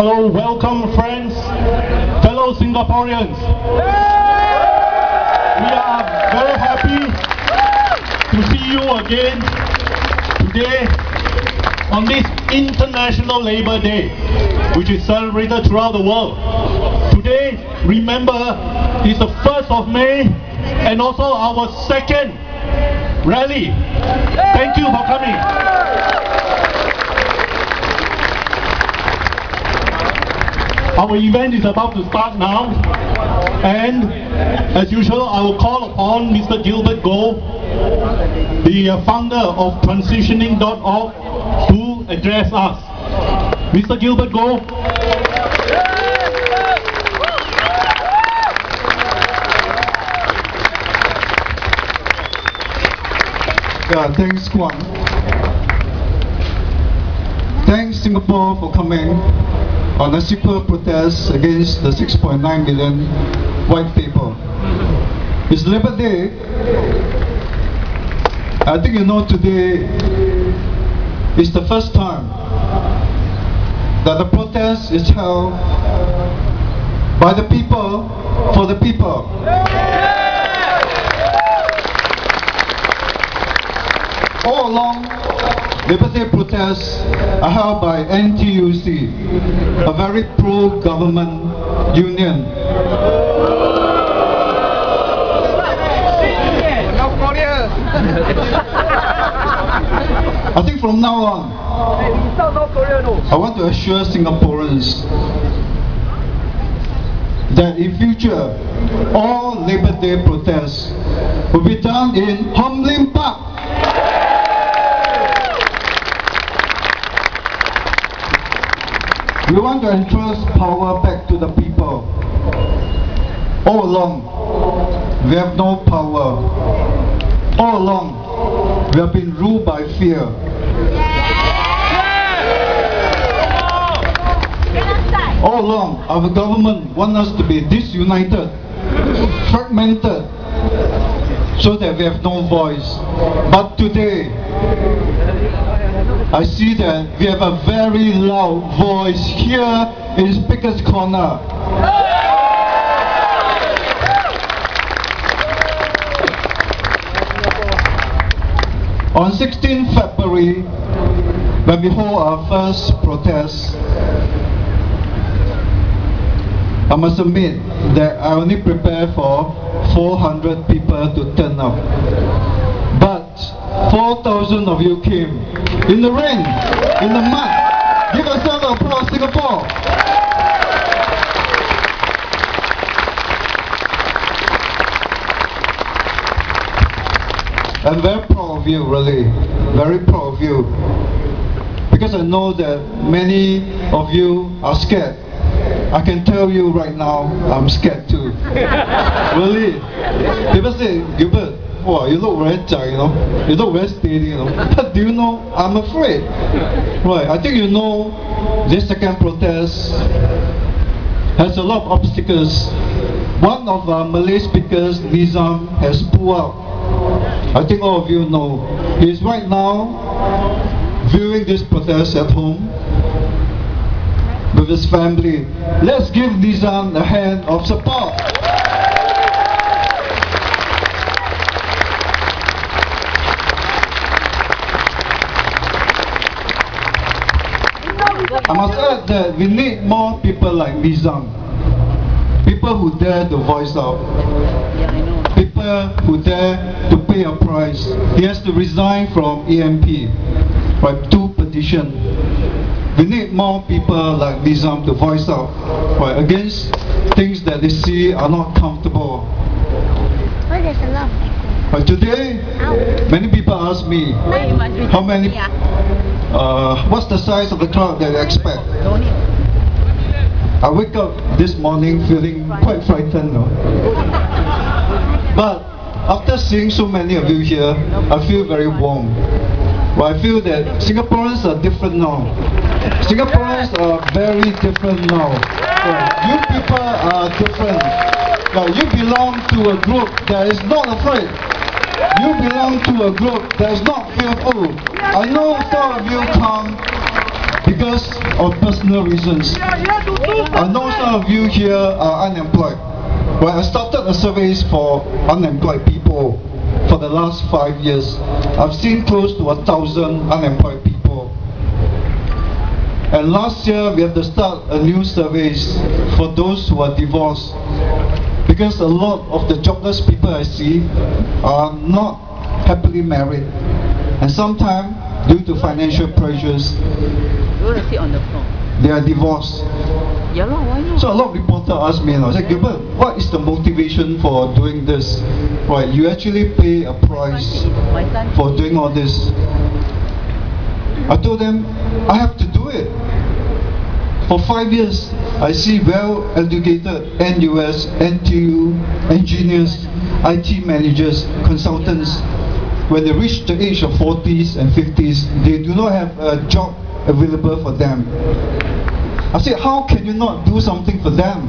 Hello, welcome friends, fellow Singaporeans. We are very happy to see you again today on this International Labour Day, which is celebrated throughout the world. Today, remember, is the 1st of May and also our second rally. Thank you for coming. Our event is about to start now, and as usual, I will call upon Mr. Gilbert Goh, the founder of transitioning.org, to address us. Mr. Gilbert Goh. Yeah, thanks, Kwang. Thanks, Singapore, for coming on a super protest against the 6.9 million white people. It's Labour Day. I think you know today is the first time that the protest is held by the people, for the people. All along, Labour Day protests are held by NTUC, a very pro-government union. I think from now on, I want to assure Singaporeans that in future, all Labour Day protests will be done in Hong Lim Park. We want to entrust power back to the people. All along, we have no power. All along, we have been ruled by fear. All along, our government wants us to be disunited, fragmented, so that we have no voice. But today, I see that we have a very loud voice here in Speaker's Corner. On 16th February, when we hold our first protest, I must admit that I only prepared for 400 people to turn up. But 4,000 of you came in the rain, in the mud. Give yourself an applause, Singapore. I'm very proud of you, really. Very proud of you. Because I know that many of you are scared. I can tell you right now, I'm scared too. Really. People say, Gilbert, wow, you look very tight, you know. You look very steady, you know. But do you know, I'm afraid. Right, I think you know this second protest has a lot of obstacles. One of our Malay speakers, Nizam, has pulled out. I think all of you know. He's right now viewing this protest at home with his family. Let's give Nizam a hand of support. I must add that we need more people like Nizam. People who dare to voice out. People who dare to pay a price. He has to resign from EMP, right, to petition. We need more people like Nizam to voice out, right, against things that they see are not comfortable. But today, many people ask me, how many, what's the size of the crowd that you expect? I wake up this morning feeling quite frightened. No? But after seeing so many of you here, I feel very warm. Well, I feel that Singaporeans are different now. Singaporeans are very different now. You people are different. You belong to a group that is not afraid. You belong to a group that is not fearful. I know some of you come because of personal reasons. I know some of you here are unemployed. Well, I started a surveys for unemployed people for the last 5 years. I've seen close to 1,000 unemployed people. And last year we had to start a new surveys for those who are divorced, because a lot of the jobless people I see are not happily married, and sometimes due to financial pressures they are divorced. So a lot of reporters ask me, I said, Gilbert, what is the motivation for doing this? Right, you actually pay a price for doing all this. I told them, I have to do it. For 5 years, I see well-educated NUS, NTU, engineers, IT managers, consultants. When they reach the age of 40s and 50s, they do not have a job available for them. I said, how can you not do something for them?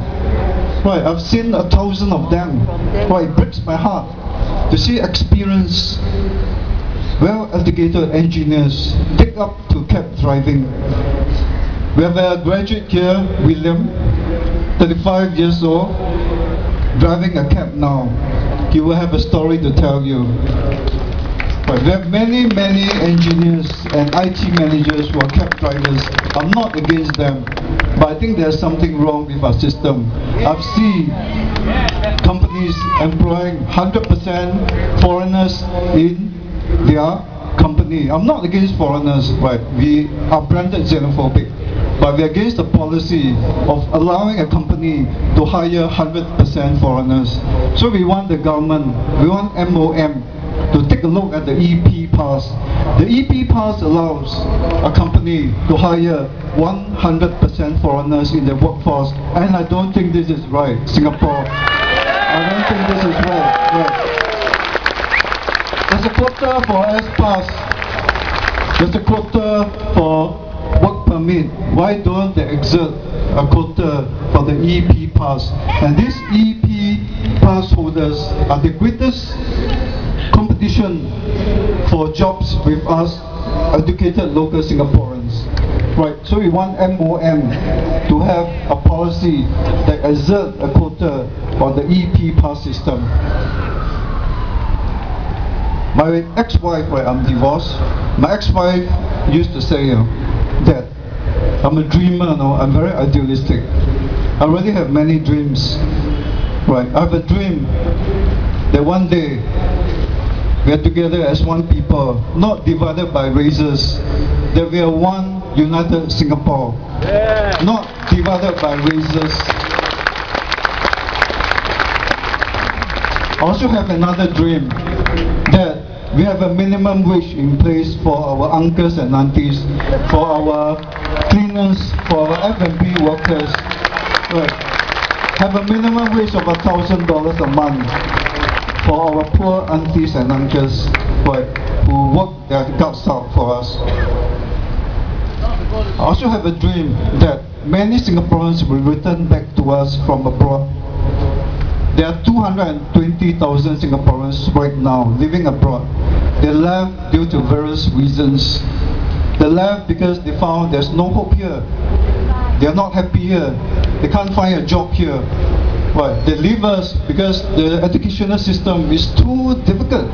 Right, I've seen 1,000 of them. Right, it breaks my heart to see experienced, well-educated engineers take up to cab driving. We have a graduate here, William, 35 years old, driving a cab now. He will have a story to tell you. Right. We have many engineers and IT managers who are cab drivers. I'm not against them, but I think there's something wrong with our system. I've seen companies employing 100% foreigners in their company. I'm not against foreigners, right? We are branded xenophobic, but we're against the policy of allowing a company to hire 100% foreigners. So we want the government, we want MOM to take a look at the EP pass. The EP pass allows a company to hire 100% foreigners in the workforce, and I don't think this is right, Singapore. I don't think this is right. There's a quota for S-Pass. There's a quota for work permit. Why don't they exert a quota for the EP pass? And these EP pass holders are the greatest competition for jobs with us educated local Singaporeans. Right, so we want MOM to have a policy that exert a quota on the EP pass system. My ex-wife, right, I'm divorced. My ex-wife used to say that I'm a dreamer, I'm very idealistic. I really have many dreams. Right, I have a dream that one day we are together as one people, not divided by races, that we are one united Singapore, not divided by races. I also have another dream, that we have a minimum wage in place for our uncles and aunties, for our cleaners, for our F&B workers. Right. Have a minimum wage of $1,000 a month for our poor aunties and uncles, right, who work their guts out for us. I also have a dream that many Singaporeans will return back to us from abroad. There are 220,000 Singaporeans right now living abroad. They left due to various reasons. They left because they found there's no hope here. They are not happy here. They can't find a job here. Right. They leave us because the educational system is too difficult.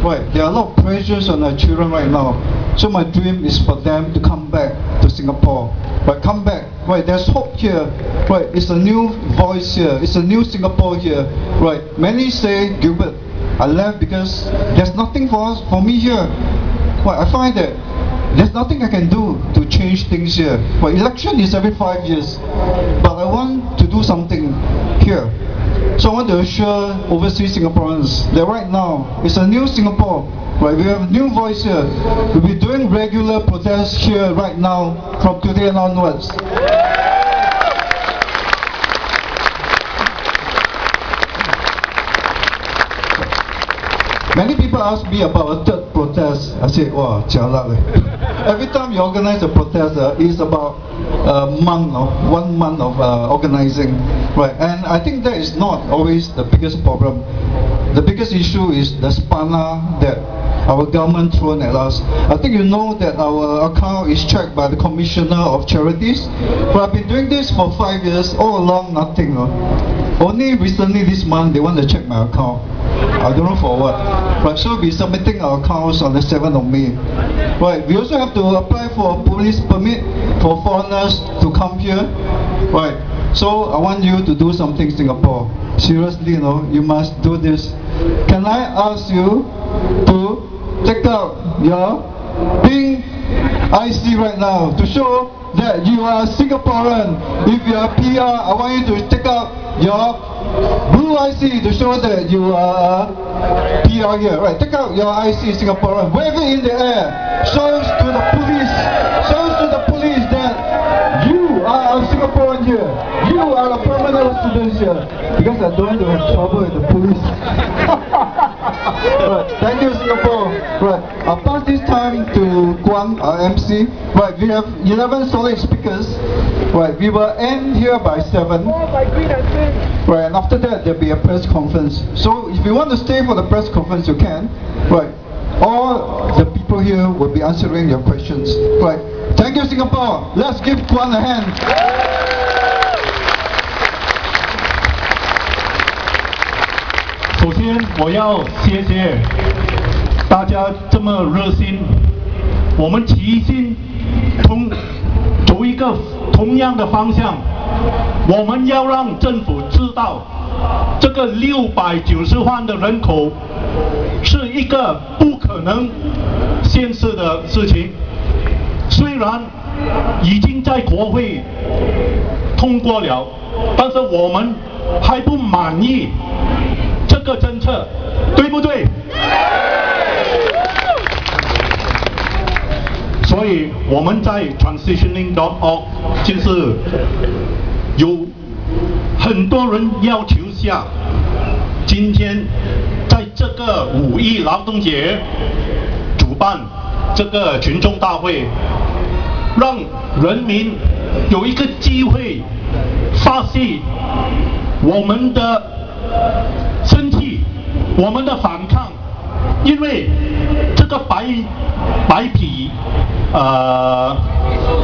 Right. There are a lot of pressures on our children right now. So my dream is for them to come back to Singapore. Right. Come back. Right. There's hope here. Right. It's a new voice here. It's a new Singapore here. Right. Many say, Gilbert, I left because there's nothing for me here. Right. I find that there's nothing I can do to change things here. Well, election is every 5 years, but I want to do something here. So I want to assure overseas Singaporeans that right now it's a new Singapore. Right, we have a new voice here. We'll be doing regular protests here right now from today and onwards. Many people ask me about a third protest. I say, wow, jialat leh. Every time you organize a protest, it's about a month or 1 month of organizing. Right, and I think that is not always the biggest problem. The biggest issue is the spana that our government thrown at us. I think you know that our account is checked by the Commissioner of Charities. But I've been doing this for 5 years, all along nothing. Only recently this month they want to check my account. I don't know for what. Right, so we'll be submitting our accounts on the 7th of May. Right, we also have to apply for a police permit for foreigners to come here. Right, so I want you to do something, Singapore. Seriously, you must do this. Can I ask you to take out your pink IC right now to show that you are Singaporean? If you are PR, I want you to take out your blue IC to show that you are PR here. Right, take out your IC, Singaporean. Wave it in the air. Shows to the police. Shows to the police that you are a Singaporean here. You are a permanent resident here. Because I don't want to have trouble with the police. Right, thank you, Singapore. Right, I'll pass this time to Guang, our MC. Right, we have 11 solid speakers. Right, we will end here by 7. Right, and after that there'll be a press conference. So if you want to stay for the press conference, you can. Right, all the people here will be answering your questions. Right, thank you, Singapore. Let's give Guang a hand. 首先，我要谢谢大家这么热心，我们齐心走一个同样的方向，我们要让政府知道，这个690万的人口是一个不可能现实的事情。虽然已经在国会通过了，但是我们还不满意这个政策，对不对？所以我们在 transitioning.org 就是有很多人要求下，今天在这个5一劳动节主办这个群众大会，让人民有一个机会发泄我们的生气，我们的反抗，因为这个白皮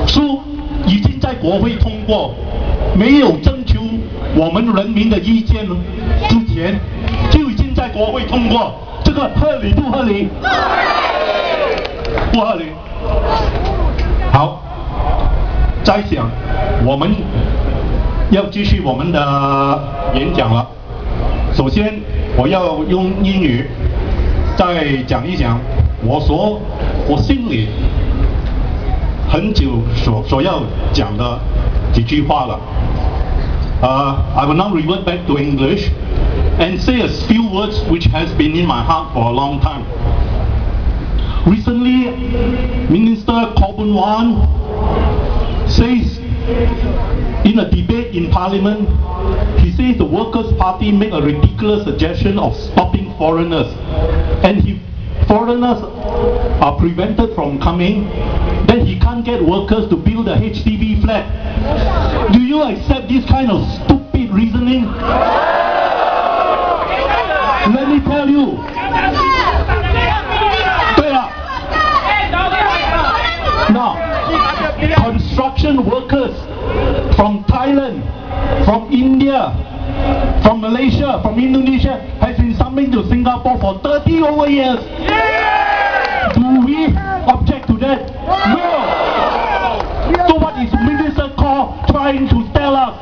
书已经在国会通过，没有征求我们人民的意见之前就已经在国会通过，这个合理不合理？不合理。好，再想我们要继续我们的演讲了。首先，我要用英语再讲一讲我心里很久所要讲的几句话了。I will now revert back to English and say a few words which has been in my heart for a long time. Recently, Minister Corbyn says in a debate in Parliament, he says the Workers' Party made a ridiculous suggestion of stopping foreigners, and if foreigners are prevented from coming, then he can't get workers to build a HDB flat. Do you accept this kind of stupid reasoning? Let me tell you. 对了 Now, construction workers from Thailand, from India, from Malaysia, from Indonesia has been coming to Singapore for 30 over years. Do we object to that? No. So what is Minister Goh trying to tell us?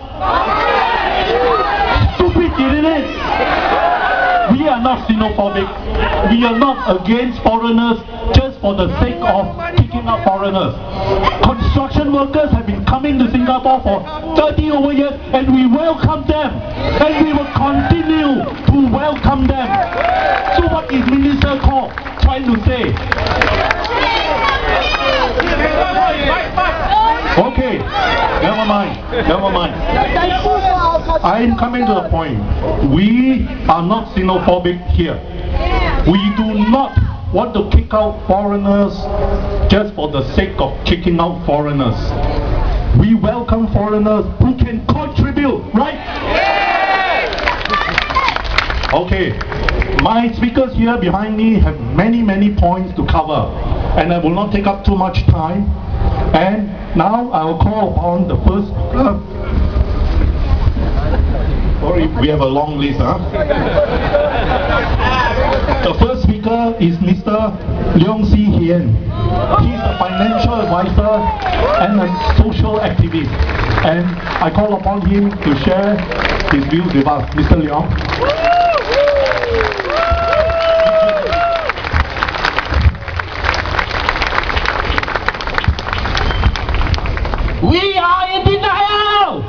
Stupid, isn't it? We are not xenophobic. We are not against foreigners just for the sake of kicking out foreigners. Construction workers have been coming to Singapore for 30 over years, and we welcome them, and we will continue to welcome them. So what is Minister Goh trying to say? Okay, never mind. I am coming to the point. We are not xenophobic here. We do not want to kick out foreigners just for the sake of kicking out foreigners. We welcome foreigners who can contribute, right? Okay, My speakers here behind me have many points to cover, and I will not take up too much time. And now I will call upon the first sorry, we have a long list, huh? The first speaker is Mr. Leong Sze Hian. He's a financial advisor and a social activist. And I call upon him to share his views with us. Mr. Leong. We are in denial!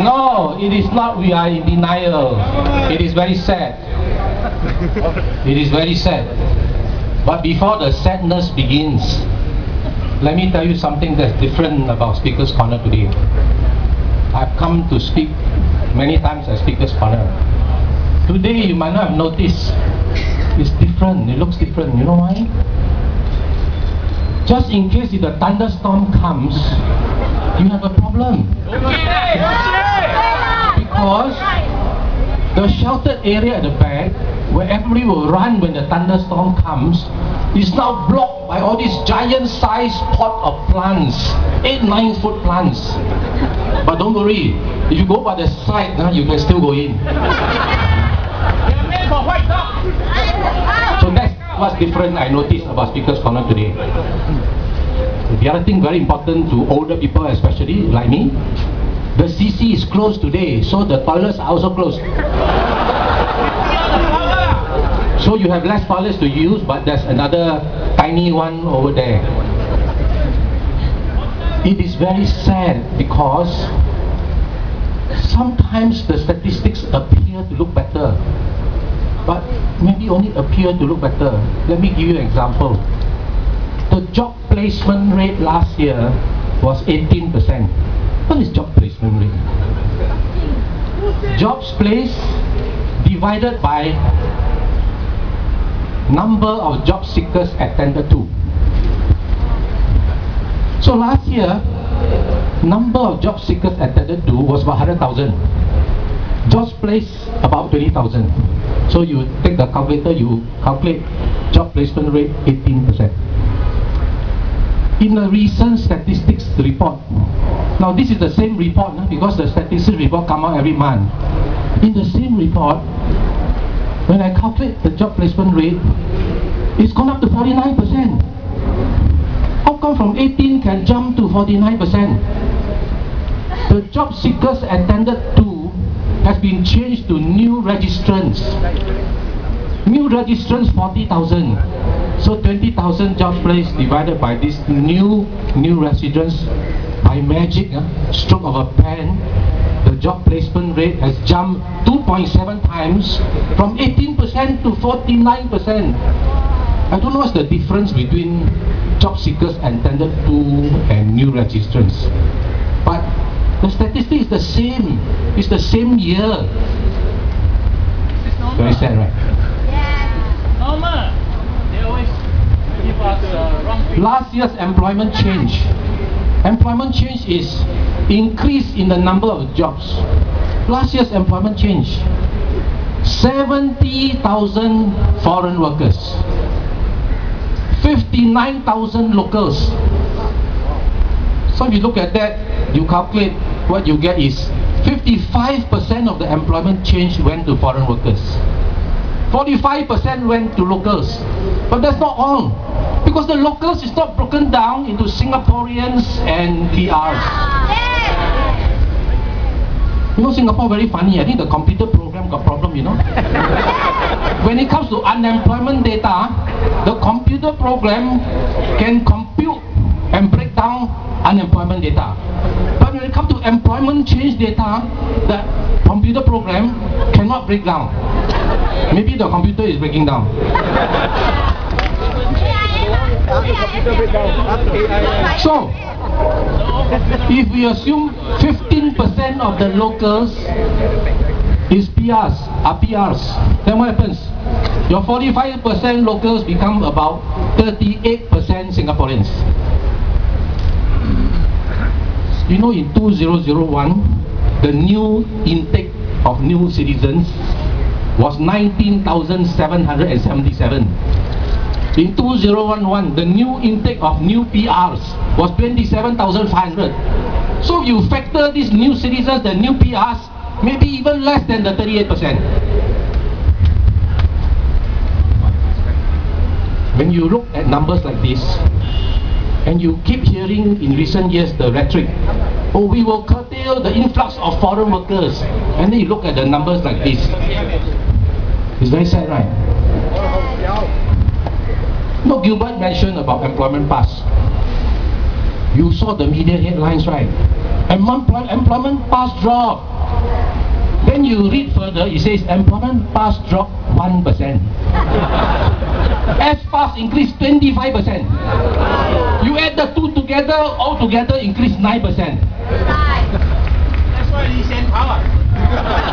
No, it is not we are in denial. It is very sad. It is very sad. But before the sadness begins, let me tell you something that's different about Speaker's Corner today. I've come to speak many times at Speaker's Corner. Today you might not have noticed, it's different, it looks different. You know why? Just in case if the thunderstorm comes, you have a problem. Because the sheltered area at the back, where everybody will run when the thunderstorm comes, is now blocked by all these giant-sized pot of plants, 8-9 foot plants. But don't worry, if you go by the side, you can still go in. So that's what's different I noticed about Speaker's Corner today. The other thing very important to older people especially, like me, the CC is closed today, so the toilets are also closed. So you have less toilets to use, but there's another tiny one over there. It is very sad because sometimes the statistics appear to look better, but maybe only appear to look better. Let me give you an example. The job placement rate last year was 18%. What is job placement rate? Jobs placed divided by number of job seekers attended to. So last year, number of job seekers attended to was about 100,000. Jobs placed about 20,000. So you take the calculator, you calculate job placement rate 18%. In a recent statistics report, now this is the same report because the statistics report come out every month. In the same report, when I calculate the job placement rate, it's gone up to 49%. How come from 18 can jump to 49%? The job seekers attended to has been changed to new registrants. New registrants 40,000. So 20,000 jobs placed divided by these new residents, by magic, stroke of a pen, the job placement rate has jumped 2.7 times from 18% to 49%. I don't know what's the difference between job seekers attended to and new registrants. But the statistic is the same. It's the same year. Very sad, right? Last year's employment change. Employment change is increase in the number of jobs. Last year's employment change, 70,000 foreign workers, 59,000 locals. So if you look at that, you calculate, what you get is 55% of the employment change went to foreign workers. 45% went to locals. But that's not all, because the locals is not broken down into Singaporeans and PRs. You know, Singapore very funny. I think the computer program got problem, you know. When it comes to unemployment data, the computer program can compute and break down unemployment data. But when it comes to employment change data, the computer program cannot break down. Maybe the computer is breaking down. So, if we assume 15% of the locals is are PRs, then what happens? Your 45% locals become about 38% Singaporeans. You know, in 2001, the new intake of new citizens was 19,777. In 2011, the new intake of new PRs was 27,500. So you factor these new citizens, the new PRs, maybe even less than the 38%. When you look at numbers like this, and you keep hearing in recent years the rhetoric, oh, we will curtail the influx of foreign workers, and then you look at the numbers like this, it's very sad, right? No, Gilbert mentioned about employment pass. You saw the media headlines, right? Employment pass drop. Then you read further, it says employment pass drop 1%. S-pass increased 25%. You add the two together, all together increased 9%. That's why he's in power.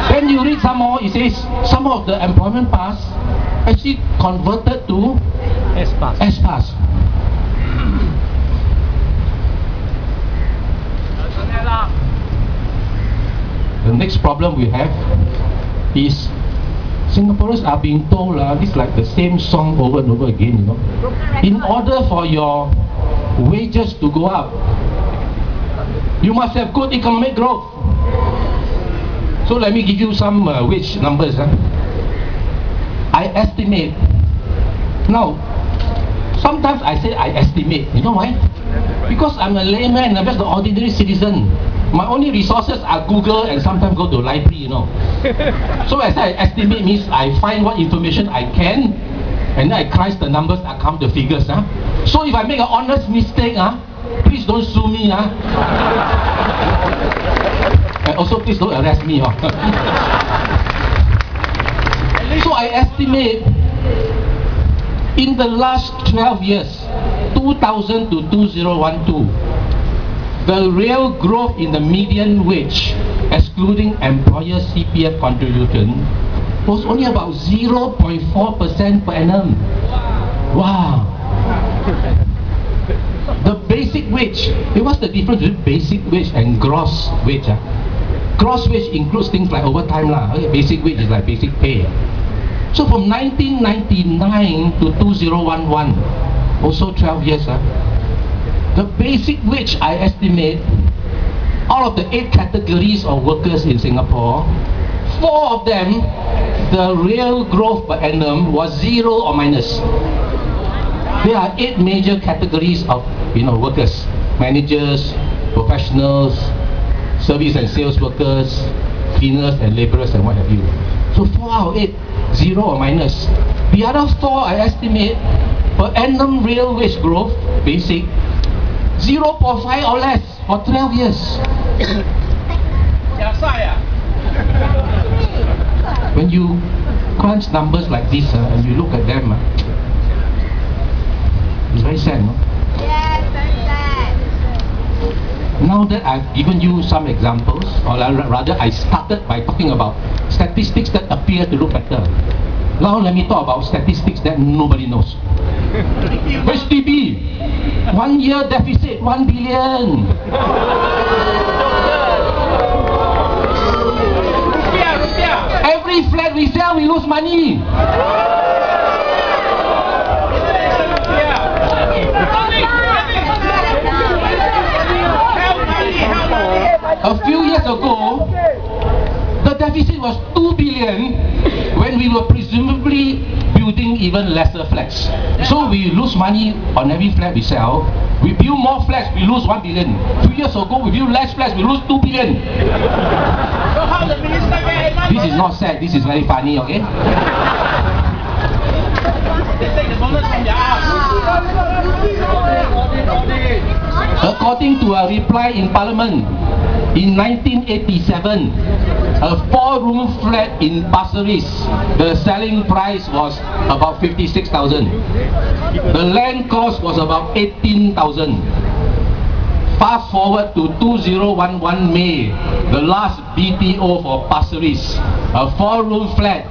Then you read some more, it says some of the employment pass actually converted to S-pass. The next problem we have is Singaporeans are being told this is like the same song over and over again, you know. In order for your wages to go up, you must have good economic growth. So let me give you some wage numbers. I estimate. Now, sometimes I say I estimate. You know why? Because I'm a layman, I'm just an ordinary citizen. My only resources are Google and sometimes go to library, you know. So as I estimate means I find what information I can, and then I crunch the numbers, I count the figures. So if I make an honest mistake, please don't sue me. And also please don't arrest me. So I estimate in the last 12 years, 2000 to 2012, the real growth in the median wage, excluding employer CPF contribution, was only about 0.4% per annum. Wow! The basic wage, what's the difference between basic wage and gross wage? Gross wage includes things like overtime. Basic wage is like basic pay. So from 1999 to 2011, also 12 years, the basic wage, I estimate, out of the 8 categories of workers in Singapore, 4 of them, the real growth per annum was 0 or minus. There are 8 major categories of workers: managers, professionals, service and sales workers, cleaners and labourers, and what have you. So 4 out of 8, 0 or minus. The other 4, I estimate, per annum real wage growth, basic, 0.5 or less for 12 years. When you crunch numbers like this and you look at them, it's very sad, no? Yes, very sad. Now that I've given you some examples, or rather I started by talking about statistics that appear to look better. Now let me talk about statistics that nobody knows. HDB, 1 year deficit, 1 billion. Every flat we sell, we lose money. A few years ago, the deficit was 2 billion when we were presumably building even lesser flats. So we lose money on every flat we sell. We build more flats, we lose 1 billion. 2 years ago, we build less flats, we lose 2 billion. So how the minister get money? This is not sad, this is very funny, okay? They take the bonus from their ass. According to a reply in Parliament, in 1987, a 4-room flat in Pasir Ris, the selling price was about 56,000. The land cost was about 18,000. Fast forward to 2011 May, the last BTO for Pasir Ris, a 4-room flat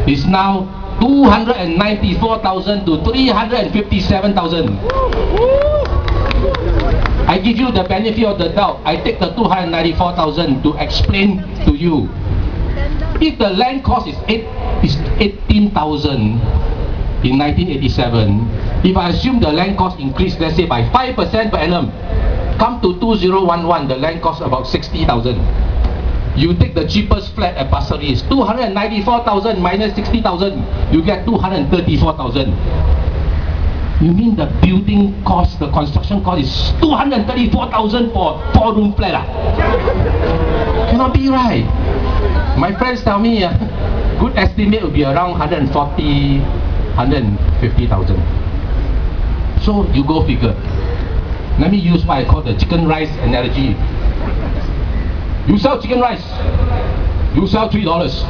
is now 294,000 to 357,000. I give you the benefit of the doubt. I take the 294,000 to explain to you. If the land cost is 18,000 in 1987, if I assume the land cost increased, let's say by 5% per annum, come to 2011, the land cost about 60,000. You take the cheapest flat at Pasir Ris, 294,000 minus 60,000, you get 234,000. You mean the building cost, the construction cost is 234,000 for 4-room flat? Cannot be right. My friends tell me good estimate would be around 140, 150,000. So you go figure. Let me use what I call the chicken rice analogy. You sell chicken rice, you sell $3.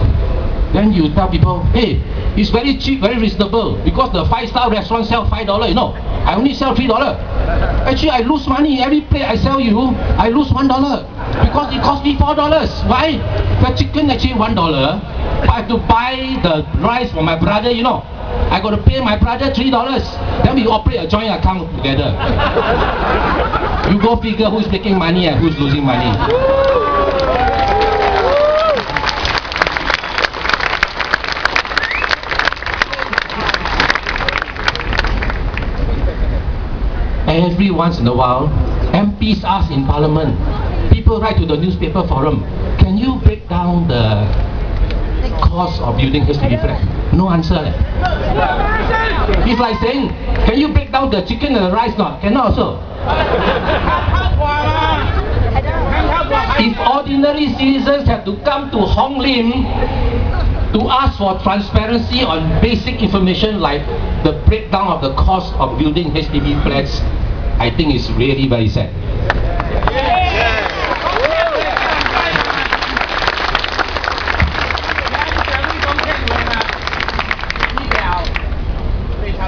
Then you tell people, hey, it's very cheap, very reasonable, because the 5-star restaurant sell $5, you know. I only sell $3. Actually, I lose money. Every plate I sell you, I lose $1 because it cost me $4. Why? The chicken actually $1. I have to buy the rice for my brother, you know. I got to pay my brother $3. Then we operate a joint account together. You go figure who's making money and who's losing money. Every once in a while, MPs ask in Parliament, people write to the newspaper forum, can you break down the cost of building HDB flat? No answer. It's like saying, can you break down the chicken and the rice? Not. Cannot also. If ordinary citizens have to come to Hong Lim to ask for transparency on basic information like the breakdown of the cost of building HDB flats, I think it's really very sad.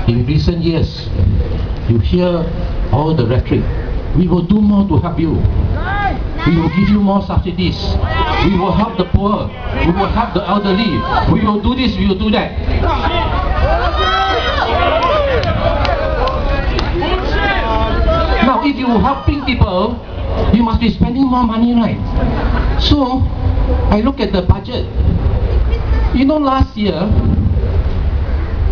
In recent years, you hear all the rhetoric. We will do more to help you. We will give you more subsidies. We will help the poor. We will help the elderly. We will do this, we will do that. Now, if you are helping people, you must be spending more money, right? So, I look at the budget. You know, last year,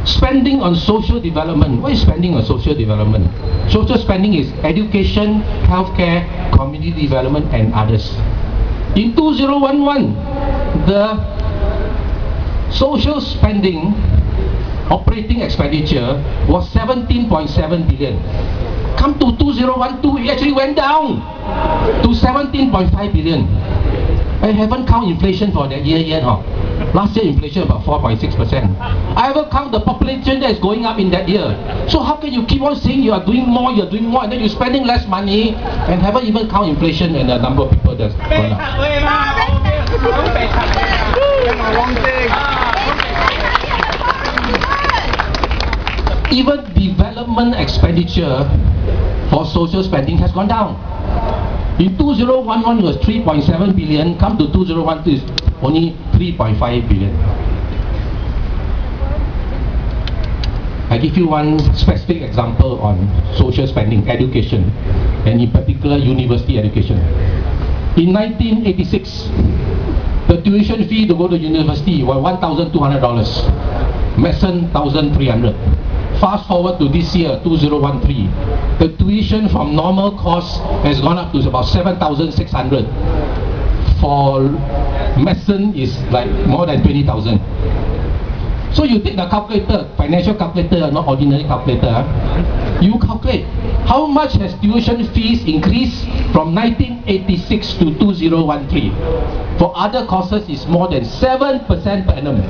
spending on social development. What is spending on social development? Social spending is education, healthcare, community development and others. In 2011, the social spending operating expenditure was 17.7 billion. Come to 2012, it actually went down to 17.5 billion. I haven't counted inflation for that year yet. Last year inflation about 4.6%. I haven't counted the population that is going up in that year. So how can you keep on saying you are doing more, and then you're spending less money and haven't even counted inflation and the number of people that's gone up? Even development expenditure for social spending has gone down. In 2011 it was 3.7 billion, come to 2012 is only 3.5 billion. I give you one specific example on social spending, education, and in particular university education. In 1986, the tuition fee to go to university was $1,200, medicine $1,300. Fast forward to this year, 2013, the tuition from normal cost has gone up to about 7,600. For medicine is like more than 20,000. So you take the calculator, financial calculator, not ordinary calculator. You calculate how much has tuition fees increased from 1986 to 2013. For other courses, it's more than 7% per annum.